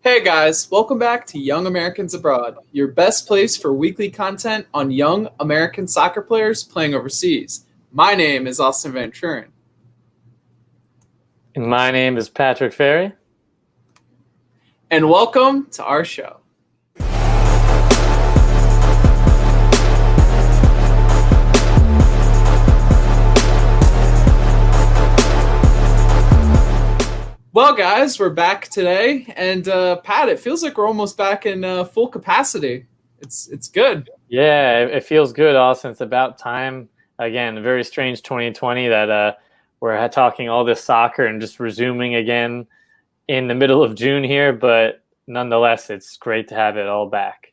Hey guys, welcome back to Young Americans Abroad, your best place for weekly content on young American soccer players playing overseas. My name is Austin Van Turen. And my name is Patrick Ferry. And welcome to our show. Well, guys, we're back today, and Pat, it feels like we're almost back in full capacity. It's good. Yeah, it feels good, Austin. It's about time. Again, a very strange 2020 that we're talking all this soccer and just resuming again in the middle of June here, but nonetheless, it's great to have it all back.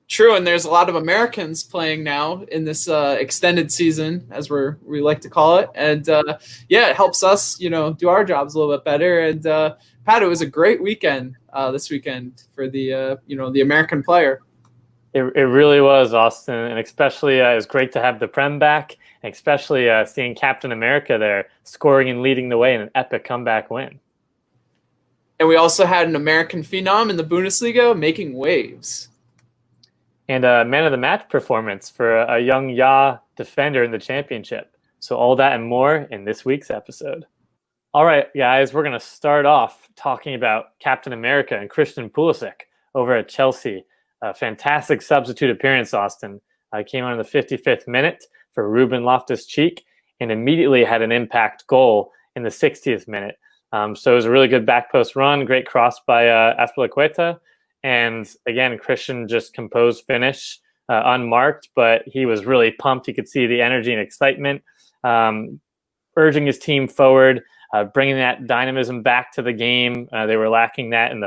True, and there's a lot of Americans playing now in this extended season, as we like to call it, and it helps us, do our jobs a little bit better. And Pat, it was a great weekend this weekend for the the American player. It really was, Austin, and especially it was great to have the Prem back, and especially seeing Captain America there scoring and leading the way in an epic comeback win. And we also had an American phenom in the Bundesliga making waves. And a man of the match performance for a young defender in the championship. So all that and more in this week's episode. All right, guys, we're going to start off talking about Captain America and Christian Pulisic over at Chelsea. A fantastic substitute appearance, Austin. Came on in the 55th minute for Ruben Loftus-Cheek and immediately had an impact goal in the 60th minute. So it was a really good back post run, great cross by Azpilicueta. And again, Christian just composed finish, unmarked, but he was really pumped. You could see the energy and excitement, urging his team forward, bringing that dynamism back to the game. They were lacking that in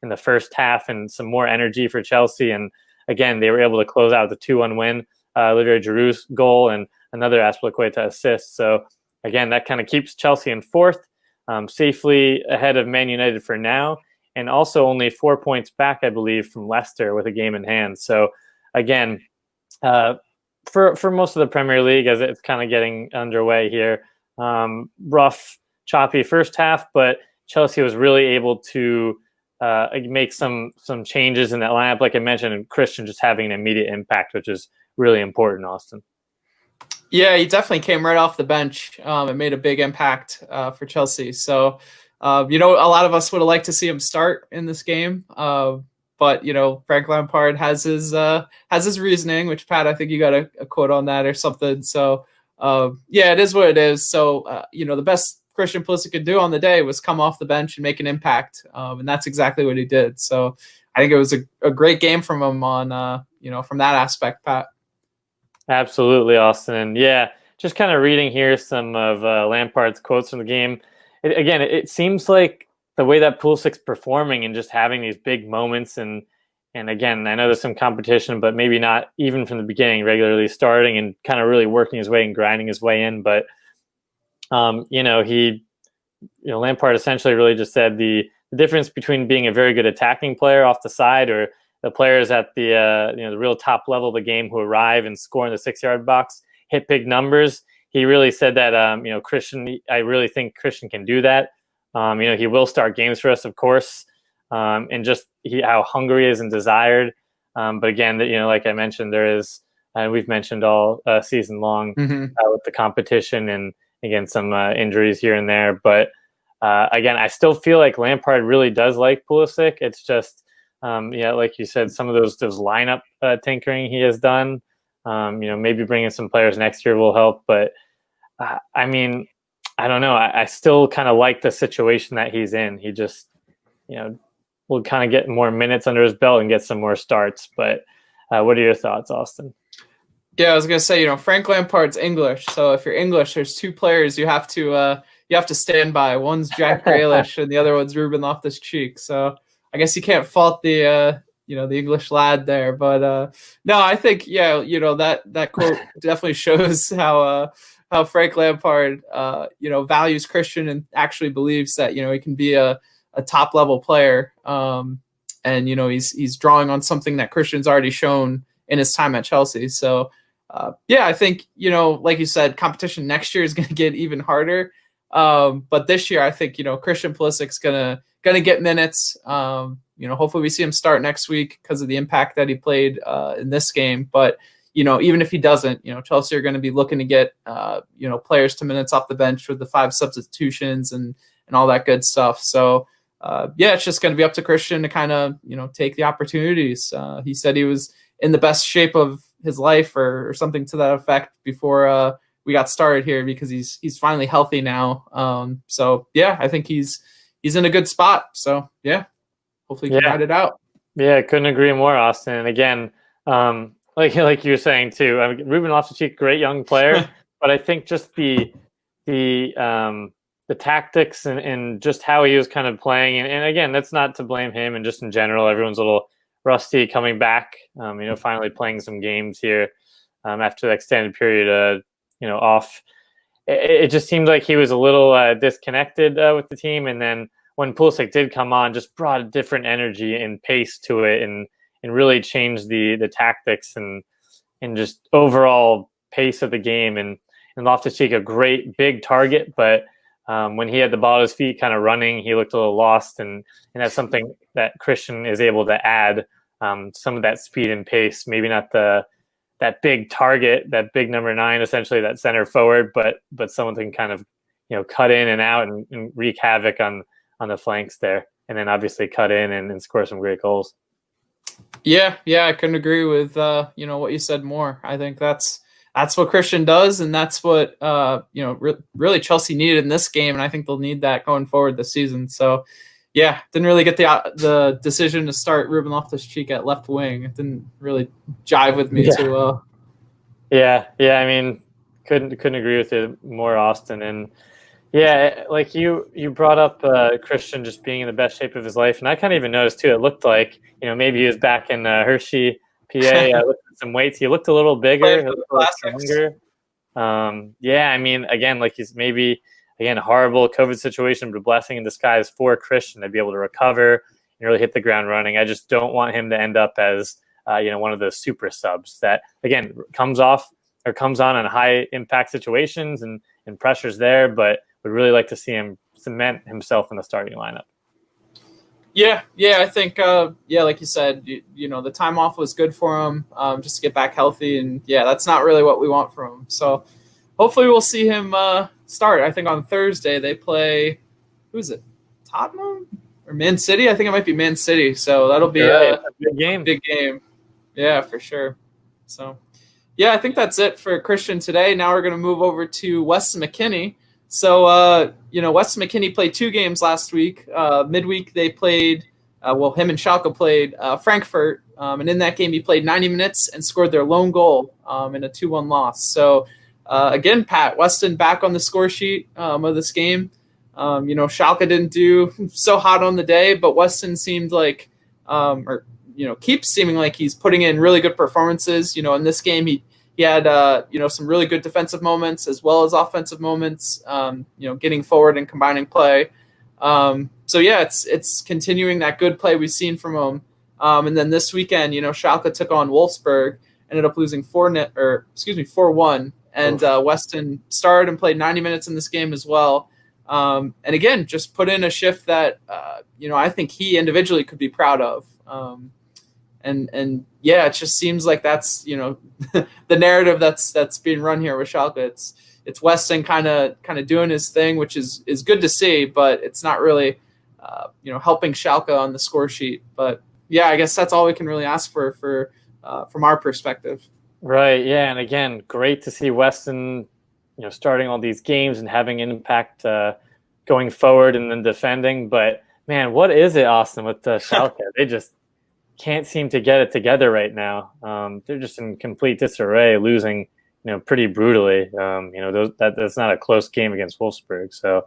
the first half, and some more energy for Chelsea. And again, they were able to close out the 2-1 win. Olivier Giroud's goal and another Azpilicueta assist. So again, that kind of keeps Chelsea in fourth, safely ahead of Man United for now. And also only 4 points back, I believe, from Leicester with a game in hand. So, again, for most of the Premier League, as it's kind of getting underway here, rough, choppy first half, but Chelsea was really able to make some changes in that lineup, like I mentioned, and Christian just having an immediate impact, which is really important, Austin. Yeah, he definitely came right off the bench and made a big impact for Chelsea. So, a lot of us would have liked to see him start in this game, but Frank Lampard has his reasoning, which Pat, I think you got a quote on that or something. So it is what it is. So the best Christian Pulisic could do on the day was come off the bench and make an impact, and that's exactly what he did. So I think it was a great game from him on from that aspect, Pat. Absolutely, Austin, and just kind of reading here some of Lampard's quotes from the game. It seems like the way that Pulisic's performing and just having these big moments, and again, I know there's some competition, but maybe not even from the beginning, regularly starting and kind of really working his way and grinding his way in. But Lampard essentially really just said the difference between being a very good attacking player off the side or the players at the the real top level of the game who arrive and score in the 6-yard box, hit big numbers. He really said that, Christian, I really think Christian can do that. He will start games for us, of course, and just how hungry he is and desired. But again, like I mentioned, there is, and we've mentioned all season long with the competition and, again, some injuries here and there. But again, I still feel like Lampard really does like Pulisic. It's just, like you said, some of those lineup tinkering he has done. Maybe bringing some players next year will help, but I don't know. I still kind of like the situation that he's in. He just, will kind of get more minutes under his belt and get some more starts. But what are your thoughts, Austin? Yeah, I was gonna say, Frank Lampard's English, so if you're English, there's two players you have to stand by. One's Jack Grealish, and the other one's Ruben Loftus-Cheek. So I guess you can't fault the the English lad there, but no, I think that quote definitely shows how Frank Lampard values Christian and actually believes that he can be a top level player, and he's drawing on something that Christian's already shown in his time at Chelsea. So I think like you said, competition next year is going to get even harder, but this year I think Christian Pulisic's gonna gonna get minutes. Hopefully we see him start next week because of the impact that he played in this game. But even if he doesn't, Chelsea are going to be looking to get players to minutes off the bench with the 5 substitutions and all that good stuff. So it's just going to be up to Christian to kind of take the opportunities. He said he was in the best shape of his life or something to that effect before we got started here, because he's finally healthy now. I think he's in a good spot. So hopefully he can ride it out. Yeah, I couldn't agree more, Austin. And again, like you were saying too, Ruben Loftus-Cheek, great young player, but I think just the tactics and just how he was kind of playing, and again, that's not to blame him, and just in general, everyone's a little rusty coming back. Finally playing some games here after the extended period, off. It just seemed like he was a little disconnected with the team, and then when Pulisic did come on, just brought a different energy and pace to it, and really changed the tactics and just overall pace of the game. And Loftus-Cheek, a great big target, but when he had the ball at his feet kind of running, he looked a little lost, and that's something that Christian is able to add, some of that speed and pace. Maybe not that big target, that big number 9, essentially that center forward, but someone can kind of cut in and out and wreak havoc on the flanks there, and then obviously cut in and score some great goals. Yeah, I couldn't agree with what you said more. I think that's what Christian does, and that's what really Chelsea needed in this game, and I think they'll need that going forward this season. So didn't really get the decision to start Ruben Loftus-Cheek at left wing. It didn't really jive with me too well. Yeah. I mean, couldn't agree with it more, Austin. And like you brought up Christian just being in the best shape of his life, and I kind of even noticed too. It looked like maybe he was back in Hershey, PA. I looked at some weights. He looked a little bigger, a little stronger. I mean, again, like he's maybe horrible COVID situation, but a blessing in disguise for Christian to be able to recover and really hit the ground running. I just don't want him to end up as one of those super subs that again comes on in high impact situations and pressures there, but would really like to see him cement himself in the starting lineup. Yeah, I think, like you said, the time off was good for him, just to get back healthy, and that's not really what we want from him. So hopefully we'll see him start. I think on Thursday they play, who is it, Tottenham or Man City? I think it might be Man City. So that'll be a big game. Yeah, for sure. So I think that's it for Christian today. Now we're going to move over to Weston McKennie. So, Weston McKennie played 2 games last week. Midweek they played, him and Schalke played Frankfurt. And in that game he played 90 minutes and scored their lone goal in a 2-1 loss. So, again, Pat, Weston back on the score sheet of this game. Schalke didn't do so hot on the day, but Weston seemed like, keeps seeming like he's putting in really good performances. In this game he had, some really good defensive moments as well as offensive moments, getting forward and combining play. It's continuing that good play we've seen from him. And then this weekend, Schalke took on Wolfsburg, ended up losing 4-1. And Weston started and played 90 minutes in this game as well. And again, just put in a shift that, I think he individually could be proud of. It just seems like that's the narrative that's being run here with Schalke. It's Weston kind of doing his thing, which is good to see, but it's not really helping Schalke on the score sheet. But I guess that's all we can really ask for from our perspective. Right. Yeah, and again, great to see Weston starting all these games and having an impact going forward and then defending. But man, what is it, Austin, with Schalke? They just can't seem to get it together right now. They're just in complete disarray, losing, pretty brutally. That's not a close game against Wolfsburg. So,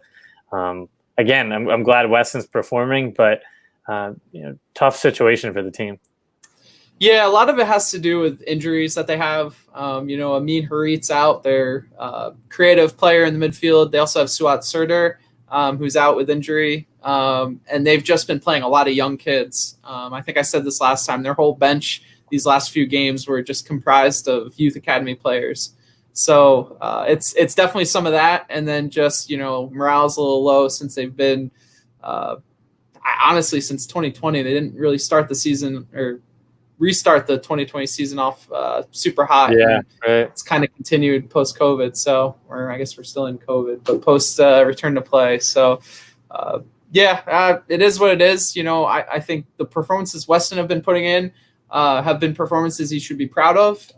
again, I'm glad Weston's performing, but tough situation for the team. Yeah, a lot of it has to do with injuries that they have. Amin Harit's out, their creative player in the midfield. They also have Suat Serdar, who's out with injury. And they've just been playing a lot of young kids. I think I said this last time. Their whole bench these last few games were just comprised of youth academy players. So it's definitely some of that. And then just, morale's a little low since they've been honestly, since 2020, they didn't really start the season or restart the 2020 season off super hot. Yeah, right. It's kind of continued post-COVID. So, or I guess we're still in COVID, but post return to play. So, it is what it is. I think the performances Weston have been putting in have been performances he should be proud of.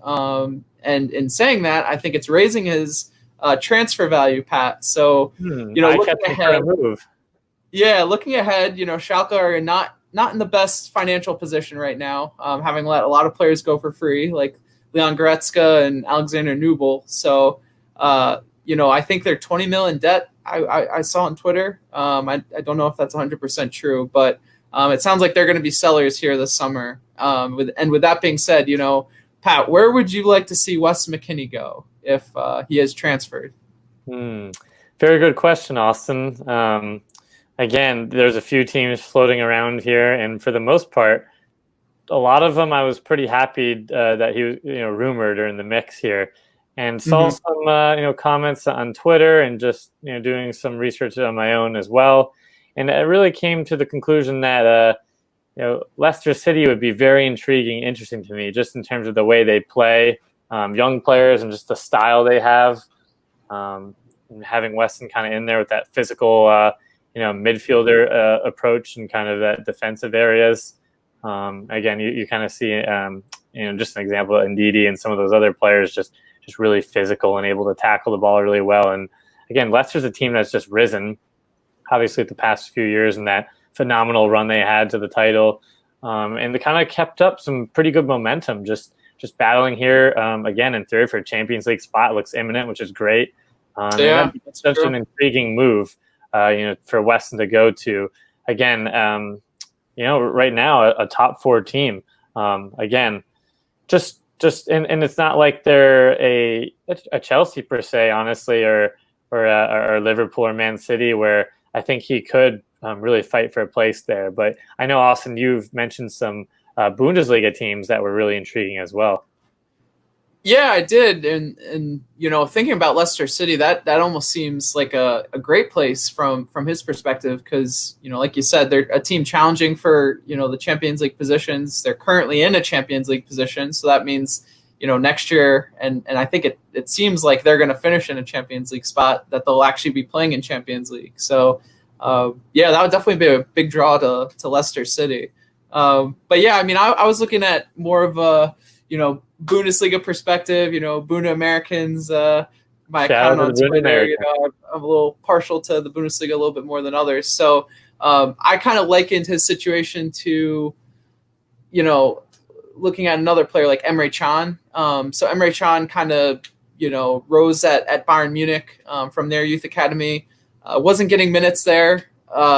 And in saying that, I think it's raising his transfer value, Pat. So, looking ahead, looking ahead, Schalke are not in the best financial position right now, having let a lot of players go for free, like Leon Goretzka and Alexander Nubel. So, I think they're 20 mil in debt. I saw on Twitter. I don't know if that's 100% true, but it sounds like they're going to be sellers here this summer. With that being said, Pat, where would you like to see Weston McKennie go if he is transferred? Very good question, Austin. Again, there's a few teams floating around here, and for the most part, a lot of them I was pretty happy that he was rumored or in the mix here, and saw some comments on Twitter and just doing some research on my own as well, and I really came to the conclusion that Leicester City would be very intriguing, interesting to me, just in terms of the way they play, young players, and just the style they have. And having Weston kind of in there with that physical, midfielder approach and kind of that defensive areas. Again, you kind of see, just an example of Ndidi and some of those other players just really physical and able to tackle the ball really well. And again, Leicester's a team that's just risen, obviously, the past few years, and that phenomenal run they had to the title, and they kind of kept up some pretty good momentum. Just battling here again in third for a Champions League spot looks imminent, which is great. It's such an intriguing move, for Weston to go to. Again, right now a top 4 team. Again, just and it's not like they're a Chelsea per se, honestly, or Liverpool or Man City, where I think he could really fight for a place there. But I know, Austin, you've mentioned some Bundesliga teams that were really intriguing as well. Yeah, I did. And thinking about Leicester City, that almost seems like a great place from his perspective, because, like you said, they're a team challenging for, the Champions League positions. They're currently in a Champions League position. So that means, next year, and I think it seems like they're going to finish in a Champions League spot, that they'll actually be playing in Champions League. So, that would definitely be a big draw to Leicester City. But yeah, I was looking at more of a, Bundesliga perspective, Bunda Americans, my account on Twitter, I'm a little partial to the Bundesliga a little bit more than others. So I kind of likened his situation to, looking at another player like Emre Can. So Emre Can kind of, rose at Bayern Munich from their youth academy, wasn't getting minutes there.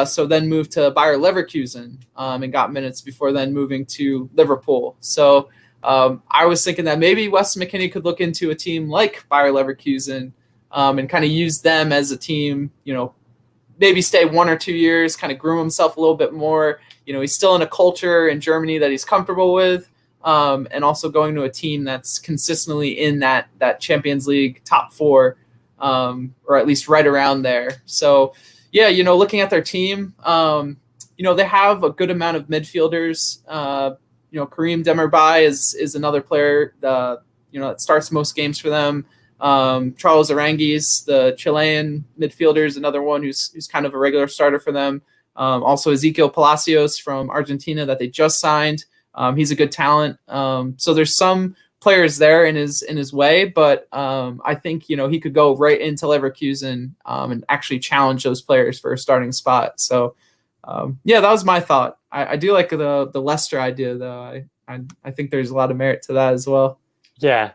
So then moved to Bayer Leverkusen and got minutes before then moving to Liverpool. So I was thinking that maybe Weston McKennie could look into a team like Bayer Leverkusen and kind of use them as a team, maybe stay 1 or 2 years, kind of groom himself a little bit more. He's still in a culture in Germany that he's comfortable with, and also going to a team that's consistently in that Champions League top 4, or at least right around there. So, yeah, looking at their team, they have a good amount of midfielders. Karim Demirbay is another player, that starts most games for them. Charles Aranguiz, the Chilean midfielder, is another one who's kind of a regular starter for them. Also Ezequiel Palacios from Argentina that they just signed. He's a good talent. So there's some players there in his way, but I think he could go right into Leverkusen and actually challenge those players for a starting spot. So that was my thought. I do like the Leicester idea, though. I think there's a lot of merit to that as well. Yeah,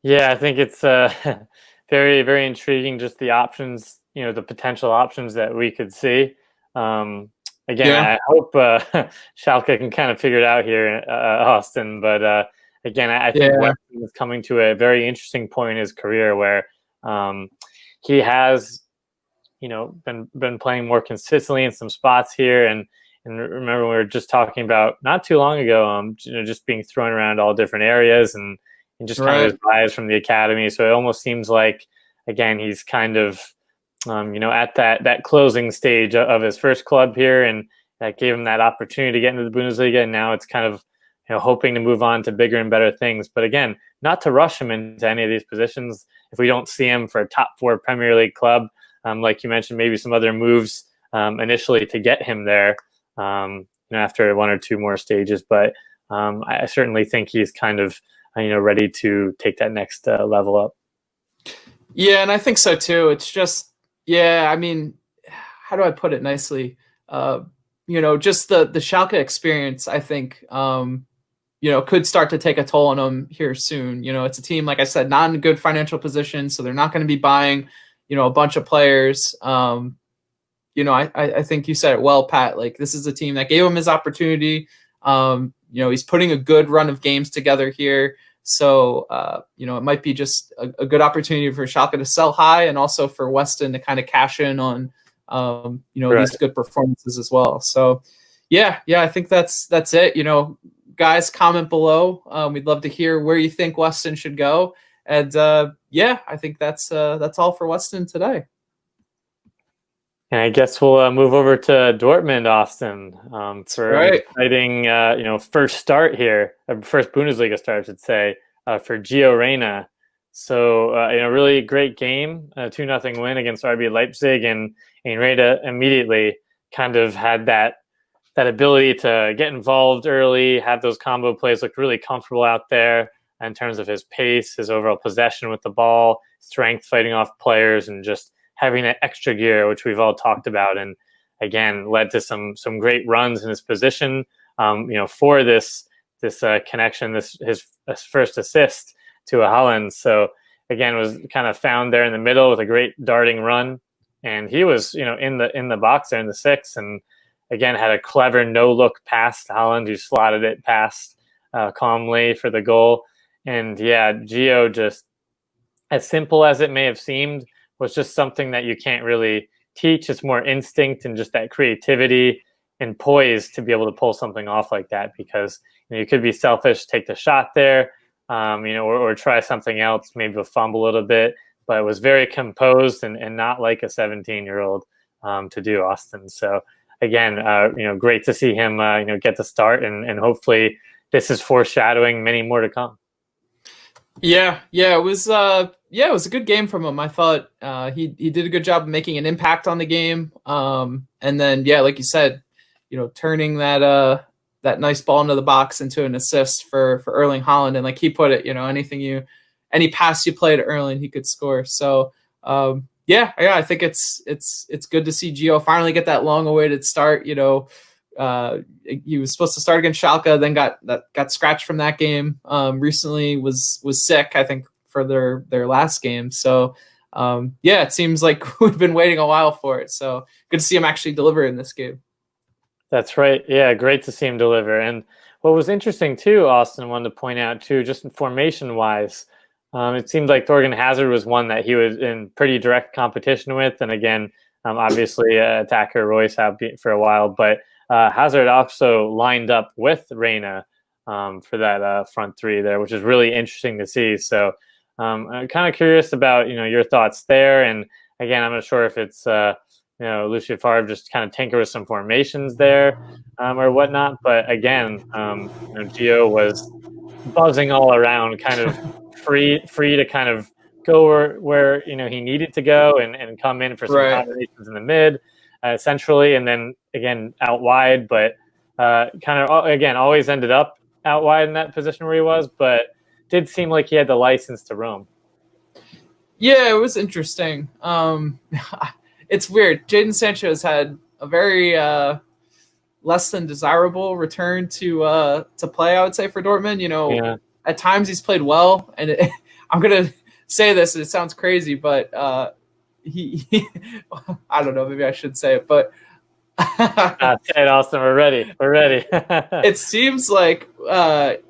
I think it's very, very intriguing, just the options, the potential options that we could see. I hope Schalke can kind of figure it out here in Austin. But again, I think Weston is coming to a very interesting point in his career where he has, been playing more consistently in some spots here. And remember, we were just talking about not too long ago, just being thrown around all different areas and just kind of his rise from the academy. So it almost seems like, again, he's kind of, at that closing stage of his first club here, and that gave him that opportunity to get into the Bundesliga, and now it's kind of hoping to move on to bigger and better things. But again, not to rush him into any of these positions. If we don't see him for a top 4 Premier League club, like you mentioned, maybe some other moves initially to get him there after 1 or 2 more stages. But I certainly think he's kind of ready to take that next level up. Yeah, and I think so too. It's just, I mean, how do I put it nicely? Just the Schalke experience, I think, could start to take a toll on them here soon. It's a team, like I said, not in a good financial position, so they're not going to be buying, a bunch of players. I think you said it well, Pat. Like, this is a team that gave him his opportunity. He's putting a good run of games together here. So, it might be just a good opportunity for Schalke to sell high, and also for Weston to kind of cash in on, right, these good performances as well. So, I think that's it. Guys, comment below. We'd love to hear where you think Weston should go. And I think that's all for Weston today. And I guess we'll move over to Dortmund, Austin, for an exciting, first start here, first Bundesliga start, I should say, for Gio Reyna. So, really great game, 2-0 win against RB Leipzig, and Reyna immediately kind of had that ability to get involved early, have those combo plays, looked really comfortable out there in terms of his pace, his overall possession with the ball, strength fighting off players, and just having that extra gear, which we've all talked about, and again led to some great runs in his position. For this connection, his first assist to a Holland. So again, was kind of found there in the middle with a great darting run, and he was in the box there in the 6, and again had a clever no look pass to Holland, who slotted it past calmly for the goal. And Gio, just as simple as it may have seemed, was just something that you can't really teach. It's more instinct and just that creativity and poise to be able to pull something off like that, because you could be selfish, take the shot there, or try something else, maybe a fumble a little bit, but it was very composed and not like a 17-year-old to do, Austin. So again, great to see him, get the start, and hopefully this is foreshadowing many more to come. It was a good game from him. I thought he did a good job of making an impact on the game. And then like you said, turning that nice ball into the box into an assist for Erling Haaland. And like he put it, any pass you play to Erling, he could score. So I think it's good to see Gio finally get that long-awaited start. He was supposed to start against Schalke, then got scratched from that game. Recently was sick, I think, for their last game. So it seems like we've been waiting a while for it. So good to see him actually deliver in this game. That's right. Yeah, great to see him deliver. And what was interesting too, Austin, wanted to point out too, just formation-wise, it seemed like Thorgan Hazard was one that he was in pretty direct competition with. And again, obviously attacker Royce have been for a while, but Hazard also lined up with Reyna for that front 3 there, which is really interesting to see. So I'm kind of curious about your thoughts there. And again, I'm not sure if it's Lucien Favre just kind of tinker with some formations there or whatnot. But again, Gio was buzzing all around, kind of free to kind of go where he needed to go and come in for some combinations in the mid. Centrally, and then again out wide, but kind of again always ended up out wide in that position where he was, but did seem like he had the license to roam. Yeah, it was interesting. It's weird. Jadon Sancho has had a very less than desirable return to play, I would say, for Dortmund. At times he's played well, and I'm gonna say this, and it sounds crazy, but he I don't know, maybe I should say it, but say it, Austin. We're ready. It seems like when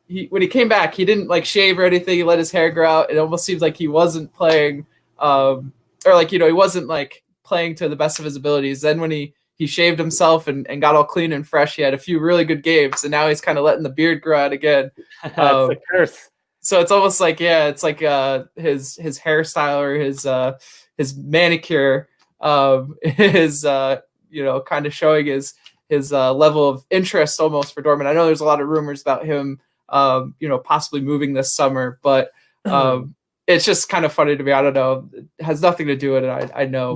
he came back, he didn't shave or anything. He let his hair grow out. It almost seems like he wasn't playing he wasn't playing to the best of his abilities. Then when he shaved himself and got all clean and fresh, he had a few really good games, and now he's kind of letting the beard grow out again. It's a curse. So it's almost like it's like his hairstyle or his manicure is kind of showing his his level of interest almost for Dortmund. I know there's a lot of rumors about him, possibly moving this summer, but it's just kind of funny to me. I don't know. It has nothing to do with it. I know,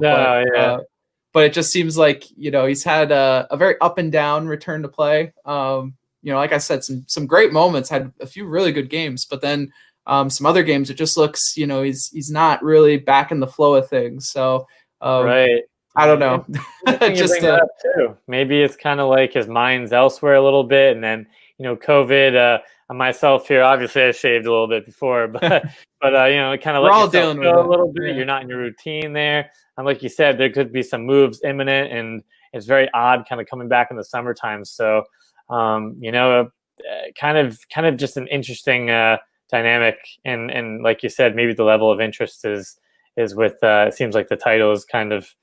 but it just seems like, he's had a very up and down return to play. Like I said, some great moments, had a few really good games, but then some other games, it just looks, he's not really back in the flow of things. So, right. I don't know. Just too. Maybe it's kind of like his mind's elsewhere a little bit. And then, COVID, myself here, obviously I shaved a little bit before, but it kind of we're all dealing with it a little bit. Yeah. You're not in your routine there. And like you said, there could be some moves imminent, and it's very odd kind of coming back in the summertime. So, kind of just an interesting dynamic. And like you said, maybe the level of interest is with, it seems like the title is kind of,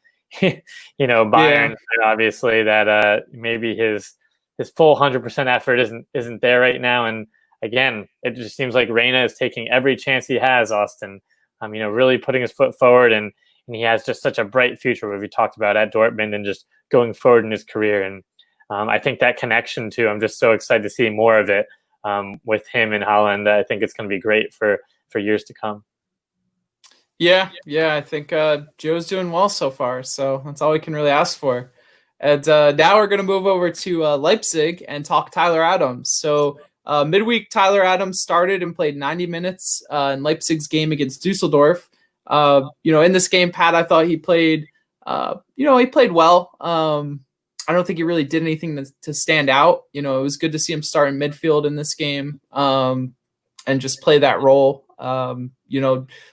Bayern, obviously, that maybe his full 100% effort isn't there right now. And again, it just seems like Reyna is taking every chance he has, Austin, really putting his foot forward, and he has just such a bright future, what we talked about at Dortmund, and just going forward in his career. And I think that connection too, I'm just so excited to see more of it with him in Holland. I think it's going to be great for years to come. Yeah, I think Joe's doing well so far, so that's all we can really ask for. And now we're going to move over to Leipzig and talk Tyler Adams. So midweek, Tyler Adams started and played 90 minutes in Leipzig's game against Dusseldorf. In this game, Pat, I thought he played, he played well. I don't think he really did anything to stand out. It was good to see him start in midfield in this game and just play that role.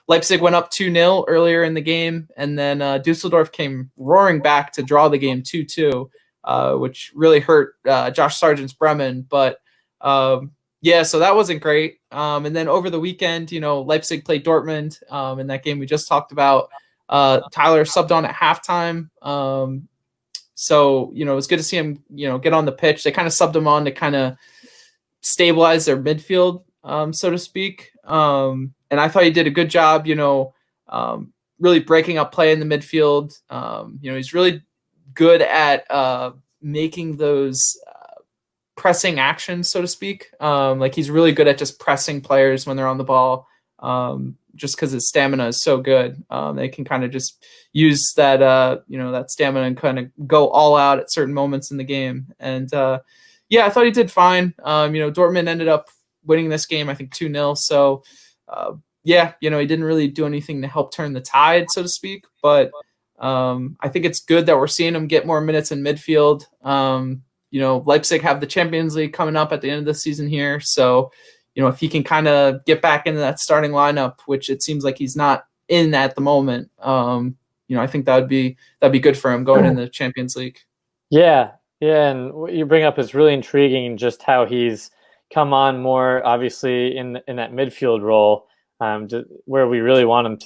Leipzig went up 2-0 earlier in the game, and then Dusseldorf came roaring back to draw the game 2-2, which really hurt Josh Sargent's Bremen. But so that wasn't great. And then over the weekend, Leipzig played Dortmund in that game we just talked about. Tyler subbed on at halftime. So, it was good to see him, get on the pitch. They kind of subbed him on to kind of stabilize their midfield, so to speak. And I thought he did a good job, really breaking up play in the midfield. He's really good at making those pressing actions, so to speak. Like he's really good at just pressing players when they're on the ball, just because his stamina is so good. They can kind of just use that, that stamina and kind of go all out at certain moments in the game. And I thought he did fine. Dortmund ended up winning this game, I think 2-0. So, he didn't really do anything to help turn the tide, so to speak. But I think it's good that we're seeing him get more minutes in midfield. Leipzig have the Champions League coming up at the end of the season here. So, if he can kind of get back into that starting lineup, which it seems like he's not in at the moment, I think that'd be good for him going into the Champions League. Yeah. And what you bring up is really intriguing, just how he's come on more, obviously, in that midfield role, where we really want him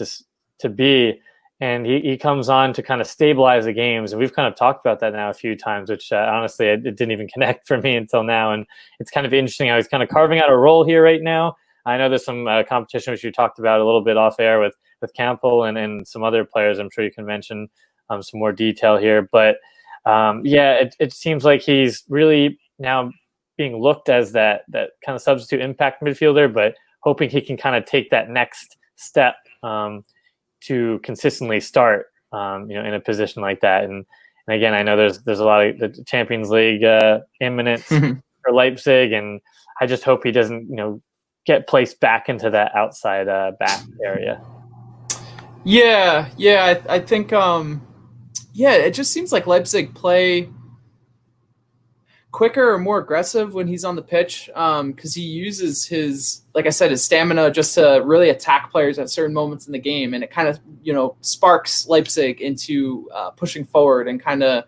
to be. And he comes on to kind of stabilize the games. And we've kind of talked about that now a few times, which honestly, it didn't even connect for me until now. And it's kind of interesting how he's kind of carving out a role here right now. I know there's some competition, which you talked about a little bit off air with Campbell and some other players. I'm sure you can mention some more detail here. But it seems like he's really now being looked as that kind of substitute impact midfielder, but hoping he can kind of take that next step to consistently start, in a position like that. And again, I know there's a lot of the Champions League imminent for Leipzig, and I just hope he doesn't, get placed back into that outside back area. I think, it just seems like Leipzig play quicker or more aggressive when he's on the pitch, because he uses his stamina just to really attack players at certain moments in the game, and it kind of sparks Leipzig into pushing forward and kind of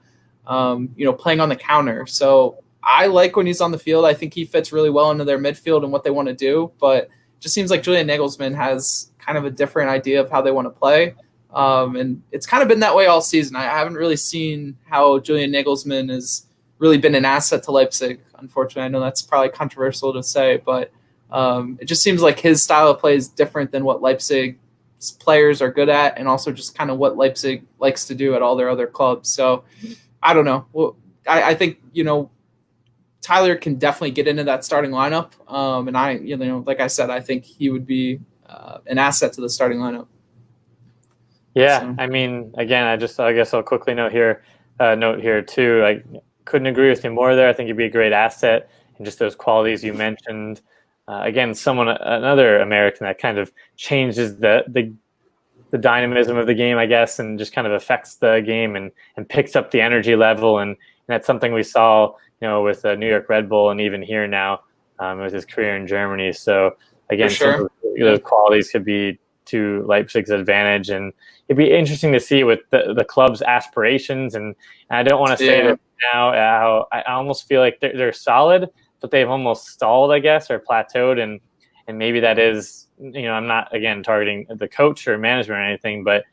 playing on the counter. So I like when he's on the field. I think he fits really well into their midfield and what they want to do, but it just seems like Julian Nagelsmann has kind of a different idea of how they want to play, and it's kind of been that way all season. I haven't really seen how Julian Nagelsmann has really been an asset to Leipzig, unfortunately. I know that's probably controversial to say, but it just seems like his style of play is different than what Leipzig's players are good at, and also just kind of what Leipzig likes to do at all their other clubs. So I don't know. We'll I think, Tyler can definitely get into that starting lineup. And like I said, I think he would be an asset to the starting lineup. Yeah, So. I mean, again, I guess I'll quickly note here too. I couldn't agree with you more there. I think he'd be a great asset, and just those qualities you mentioned. Again, another American that kind of changes the dynamism of the game, I guess, and just kind of affects the game and picks up the energy level, and that's something we saw, with New York Red Bull, and even here now with his career in Germany. So again, sure. some of those qualities could be to Leipzig's advantage, and it'd be interesting to see with the club's aspirations. And I don't want to say that now. I almost feel like they're solid, but they've almost stalled, I guess, or plateaued, and maybe that is, I'm not again targeting the coach or management or anything, but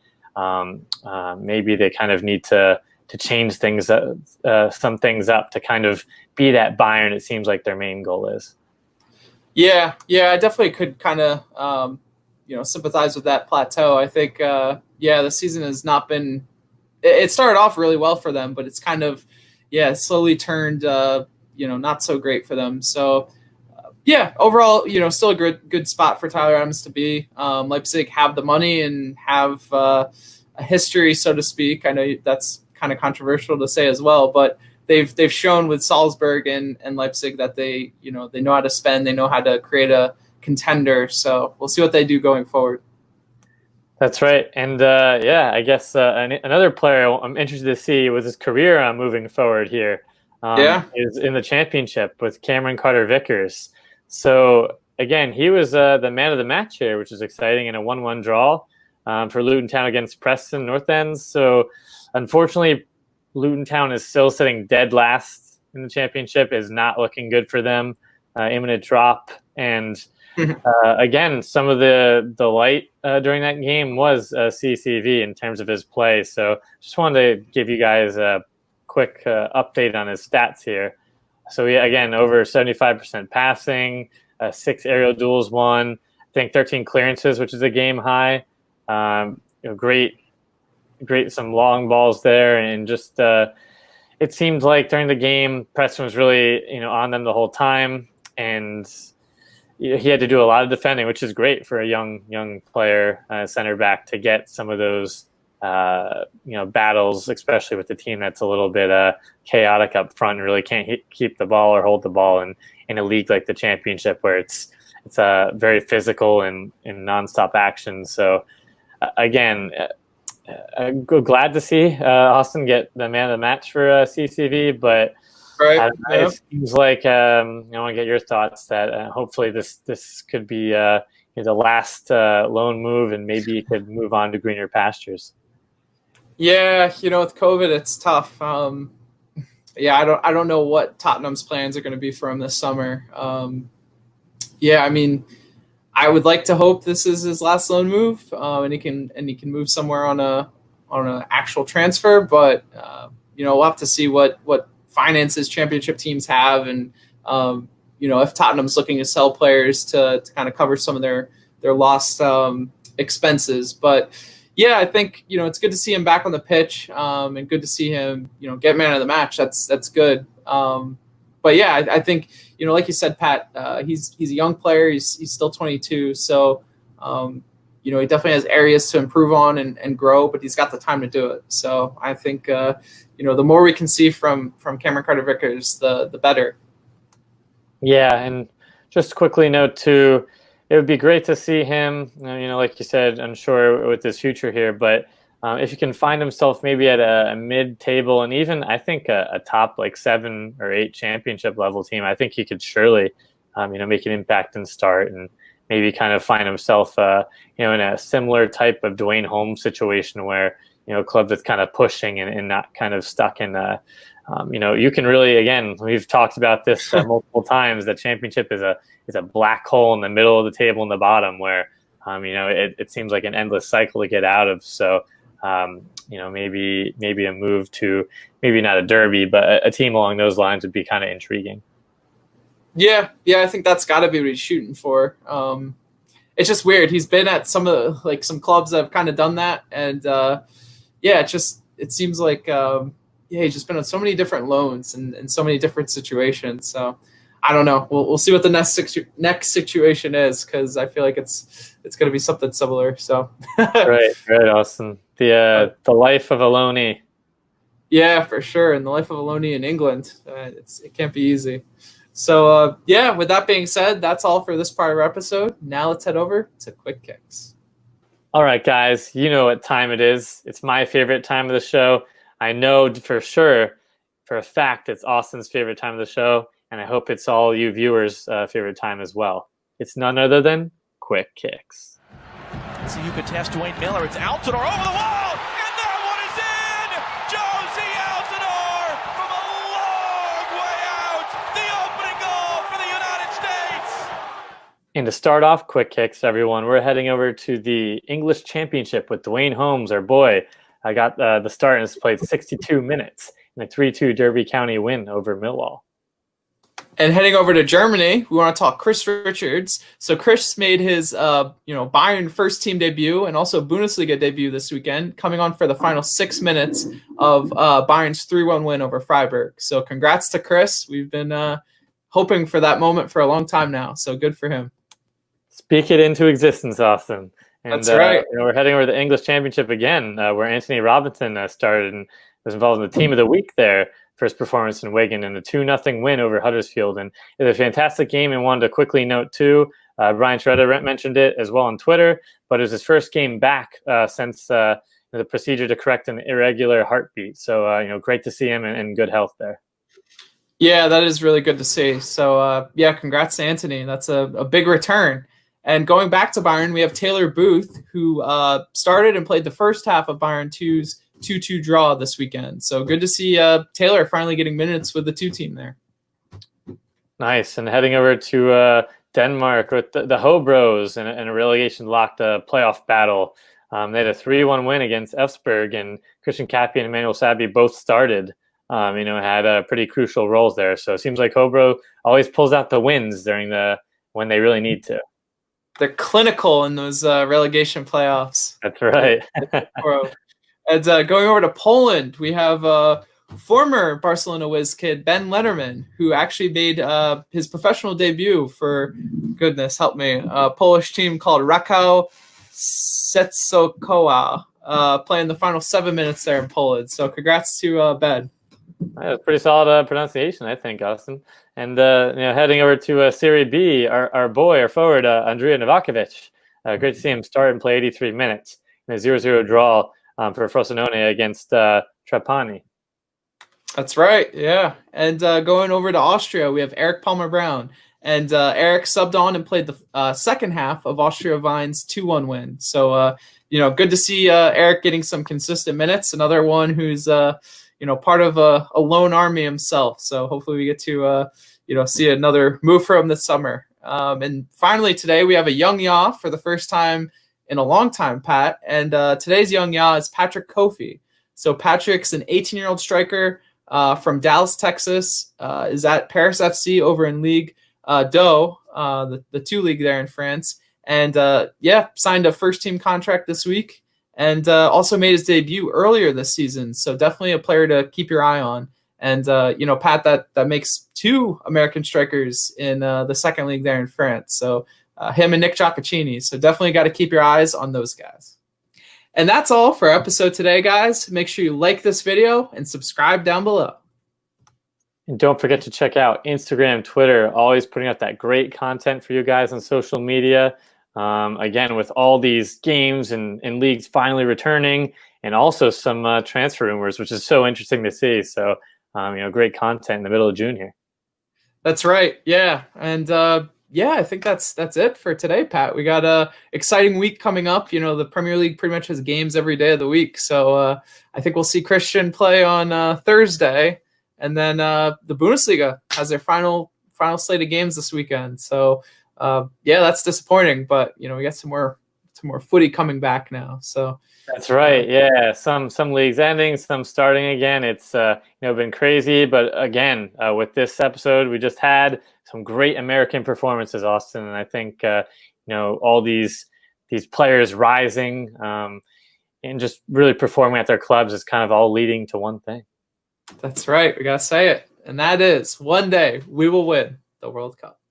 maybe they kind of need to change things, some things up to kind of be that Bayern. It seems like their main goal is. Yeah, I definitely could kind of sympathize with that plateau. I think the season has not been. It started off really well for them, but it's kind of slowly turned not so great for them. So. Overall, still a good spot for Tyler Adams to be. Leipzig have the money and have a history, so to speak. I know that's kind of controversial to say as well, but they've shown with Salzburg and Leipzig that they know how to spend, they know how to create a contender. So we'll see what they do going forward. That's right, and I guess another player I'm interested to see was his career moving forward here. Is in the championship with Cameron Carter-Vickers. So, again, he was the man of the match here, which is exciting, in a 1-1 draw for Luton Town against Preston North Ends. So, unfortunately, Luton Town is still sitting dead last in the championship, is not looking good for them, imminent drop. And, again, some of the light during that game was CCV in terms of his play. So, just wanted to give you guys a quick update on his stats here. So again, over 75% passing, 6 aerial duels won, I think 13 clearances, which is a game high. Great, some long balls there, and just it seemed like during the game, Preston was really on them the whole time, and he had to do a lot of defending, which is great for a young player, center back, to get some of those battles, especially with the team that's a little bit chaotic up front and really can't keep the ball or hold the ball in a league like the championship, where it's very physical and nonstop action. So again, glad to see Austin get the man of the match for CCV, but it seems like I want to get your thoughts that hopefully this could be the last loan move, and maybe he could move on to greener pastures. Yeah, with COVID, it's tough. I don't know what Tottenham's plans are going to be for him this summer. I mean, I would like to hope this is his last loan move, and he can move somewhere on an actual transfer. But we'll have to see what finances championship teams have, and if Tottenham's looking to sell players to kind of cover some of their lost expenses. But I think it's good to see him back on the pitch, and good to see him get man of the match. That's good. I think like you said, Pat, he's a young player. He's still 22, so he definitely has areas to improve on and grow, but he's got the time to do it. So I think the more we can see from Cameron Carter-Vickers, the better. Yeah, and just quickly note too, it would be great to see him, like you said, unsure with his future here, but if he can find himself maybe at a mid-table, and even I think a top 7 or 8 championship level team, I think he could surely, make an impact and start, and maybe kind of find himself, in a similar type of Duane Holmes situation where, a club that's kind of pushing and not kind of stuck in you can really, again, we've talked about this multiple times, the championship is a black hole in the middle of the table in the bottom where, it seems like an endless cycle to get out of. So, maybe a move to maybe not a derby, but a team along those lines would be kind of intriguing. Yeah, I think that's got to be what he's shooting for. It's just weird. He's been at some of some clubs that have kind of done that, and it seems like he's just been on so many different loans and so many different situations. So I don't know. We'll see what the next situation is, because I feel like it's going to be something similar. So right, Austin. The life of a loanee. Yeah, for sure. And the life of a loanee in England, it can't be easy. So with that being said, that's all for this part of our episode. Now let's head over to Quick Kicks. All right, guys, you know what time it is. It's my favorite time of the show. I know for a fact, it's Austin's favorite time of the show, and I hope it's all you viewers' favorite time as well. It's none other than Quick Kicks. So you could test Duane Miller. It's Altidore over the wall, and that one is in! Josie Altidore from a long way out. The opening goal for the United States. And to start off Quick Kicks, everyone, we're heading over to the English Championship with Duane Holmes, our boy. I got the start and has played 62 minutes in a 3-2 Derby County win over Millwall. And heading over to Germany, we want to talk Chris Richards. So Chris made his Bayern first team debut and also Bundesliga debut this weekend, coming on for the final 6 minutes of Bayern's 3-1 win over Freiburg. So congrats to Chris. We've been hoping for that moment for a long time now. So good for him. Speak it into existence, Austin. And, that's right. We're heading over to the English Championship again, where Antonee Robinson started and was involved in the team of the week there. First performance in Wigan and a 2-0 win over Huddersfield. And it was a fantastic game, and wanted to quickly note too, Brian Schroeder mentioned it as well on Twitter, but it was his first game back since the procedure to correct an irregular heartbeat. So, great to see him in good health there. Yeah, that is really good to see. So, congrats to Antonee. That's a big return. And going back to Bayern, we have Taylor Booth, who started and played the first half of Bayern 2's 2-2 draw this weekend. So good to see Taylor finally getting minutes with the 2 team there. Nice. And heading over to Denmark with the Hobros in a relegation locked playoff battle. They had a 3-1 win against Elfsborg, and Christian Cappis and Emmanuel Sabbi both started. Had pretty crucial roles there. So it seems like Hobro always pulls out the wins when they really need to. They're clinical in those relegation playoffs. That's right. And going over to Poland, we have former Barcelona whiz kid Ben Lederman, who actually made his professional debut for, goodness help me, a Polish team called Rakow Setsokoła, playing the final 7 minutes there in Poland. So congrats to Ben. That was pretty solid pronunciation, I think, Austin. And heading over to Serie B, our forward, Andrija Novakovich. Great to see him start and play 83 minutes in a 0-0 draw for Frosinone against Trapani. That's right, yeah. And going over to Austria, we have Erik Palmer-Brown. And Erik subbed on and played the second half of Austria Wien's 2-1 win. So, good to see Erik getting some consistent minutes. Another one who's, part of a lone army himself. So hopefully we get to, see another move from him this summer. And finally today we have a young yaw for the first time in a long time, Pat. And today's young yaw is Patrick Koffi. So Patrick's an 18-year-old striker from Dallas, Texas, is at Paris FC over in Ligue 2, the 2 league there in France. And signed a first team contract this week, and also made his debut earlier this season. So definitely a player to keep your eye on. And, Pat, that makes 2 American strikers in the second league there in France. So him and Nick Giacchini. So definitely got to keep your eyes on those guys. And that's all for our episode today, guys. Make sure you like this video and subscribe down below. And don't forget to check out Instagram, Twitter, always putting out that great content for you guys on social media. Again, with all these games and leagues finally returning, and also some transfer rumors, which is so interesting to see. So, great content in the middle of June here. That's right. Yeah. And I think that's it for today, Pat. We got a exciting week coming up. The Premier League pretty much has games every day of the week. So I think we'll see Christian play on Thursday. And then the Bundesliga has their final slate of games this weekend. So, that's disappointing. But, we got some more footy coming back now. So that's right. Yeah, some leagues ending, some starting again. It's been crazy. But again, with this episode, we just had some great American performances, Austin, and I think all these players rising and just really performing at their clubs is kind of all leading to one thing. That's right. We got to say it. And that is one day we will win the World Cup.